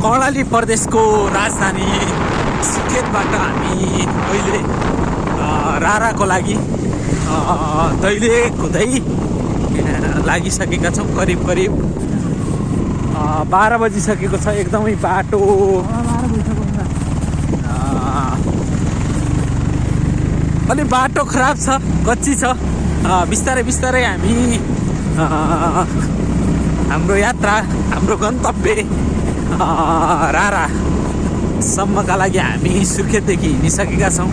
कर्णाली प्रदेशको राजधानी सुर्खेतबाट हामी अहिले राराको लागि दैले कुदै लागिसकेका छौँ। करिब 12 बजिसकेको छ। एकदमै बाटो अलि बाटो खराब छ, कच्ची छ। बिस्तारै बिस्तारै हामी हाम्रो यात्रा, हाम्रो गन्तव्य रारासम्मका लागि हामी सुर्खेतदेखि हिँडिसकेका छौँ।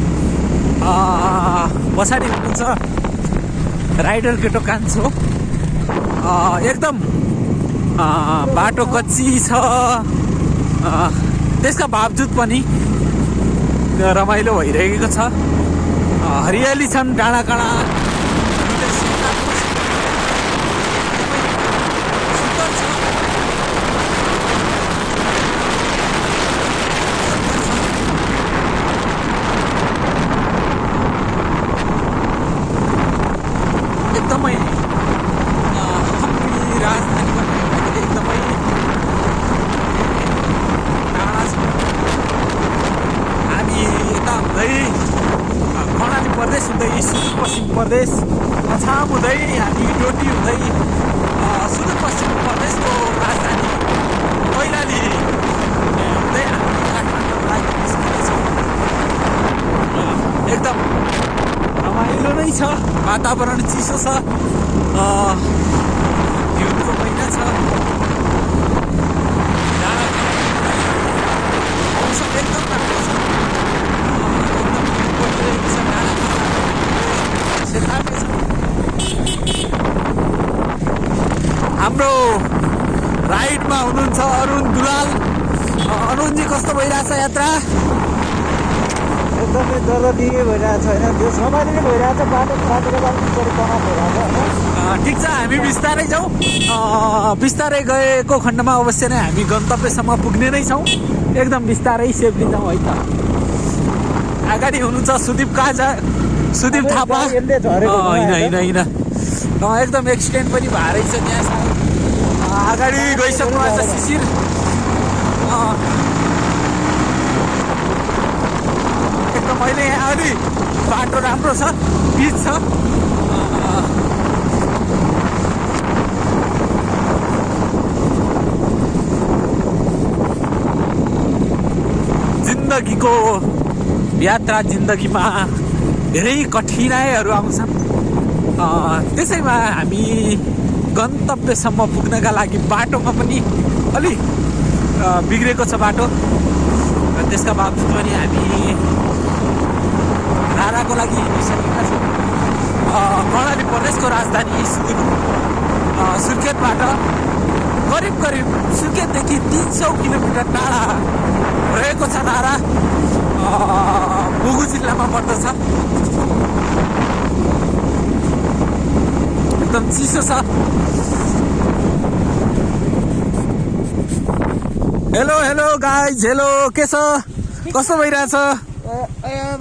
पछाडि हुनुहुन्छ राइडर केटो कान्छो। एकदम बाटो कच्ची छ, त्यसका बावजुद पनि रमाइलो भइरहेको छ। हरियाली छन् डाँडा काँडा। एकदमै राजधानीबाट एकदमै टाढा छ। हामी यता हुँदै कर्णाली प्रदेश हुँदै सुदूरपश्चिम प्रदेश, अछाम हुँदै हामी डोटी हुँदै सुदूरपश्चिम प्रदेशको राजधानी कैलाली हुँदै हामी काठमाडौँ लागि निस्केका छौँ। एकदम रमाइलो नै छ, वातावरण चिसो छ, हिउँदको महिना छ। मौसम एकदम राम्रो छ, एकदम हिउँ परिरहेको छ, सेतापे छ। हाम्रो राइडमा हुनुहुन्छ अरुण दुलाल। अरुणजी, कस्तो भइरहेछ यात्रा? एकदमै दर्दिए भइरहेछ होइन, त्यो रमाइलो नै भइरहेछ। बाटो बाटोको लागि तनाव भइरहेछ होइन। ठिक छ, हामी बिस्तारै जाउँ। बिस्तारै गएको खण्डमा अवश्य नै हामी गन्तव्यसम्म पुग्ने नै छौँ। एकदम बिस्तारै सेफली जाउँ है त। अगाडि हुनुहुन्छ सुदीप थापा। होइन एकदम एक्सिडेन्ट पनि भएरै छ त्यहाँ। अगाडि गइसक्नु भएको छ शिशिर। एकदम अहिले यहाँ अलि बाटो राम्रो छ, पिच छ। जिन्दगीको यात्रा, जिन्दगीमा धेरै कठिनाइहरू आउँछन्। त्यसैमा हामी गन्तव्यसम्म पुग्नका लागि बाटोमा पनि अलि बिग्रेको छ बाटो। त्यसका बावजुद पनि हामी राराको लागि हिँडिसकेका छौँ। कर्णाली प्रदेशको राजधानी सुर्खेतबाट करिब सुर्खेतदेखि 300 किलोमिटर टाढा रहेको छ रारा। मुगु जिल्लामा पर्दछ। एकदम चिसो छ। हेलो गाइज, हेलो, के छ? कस्तो भइरहेछ?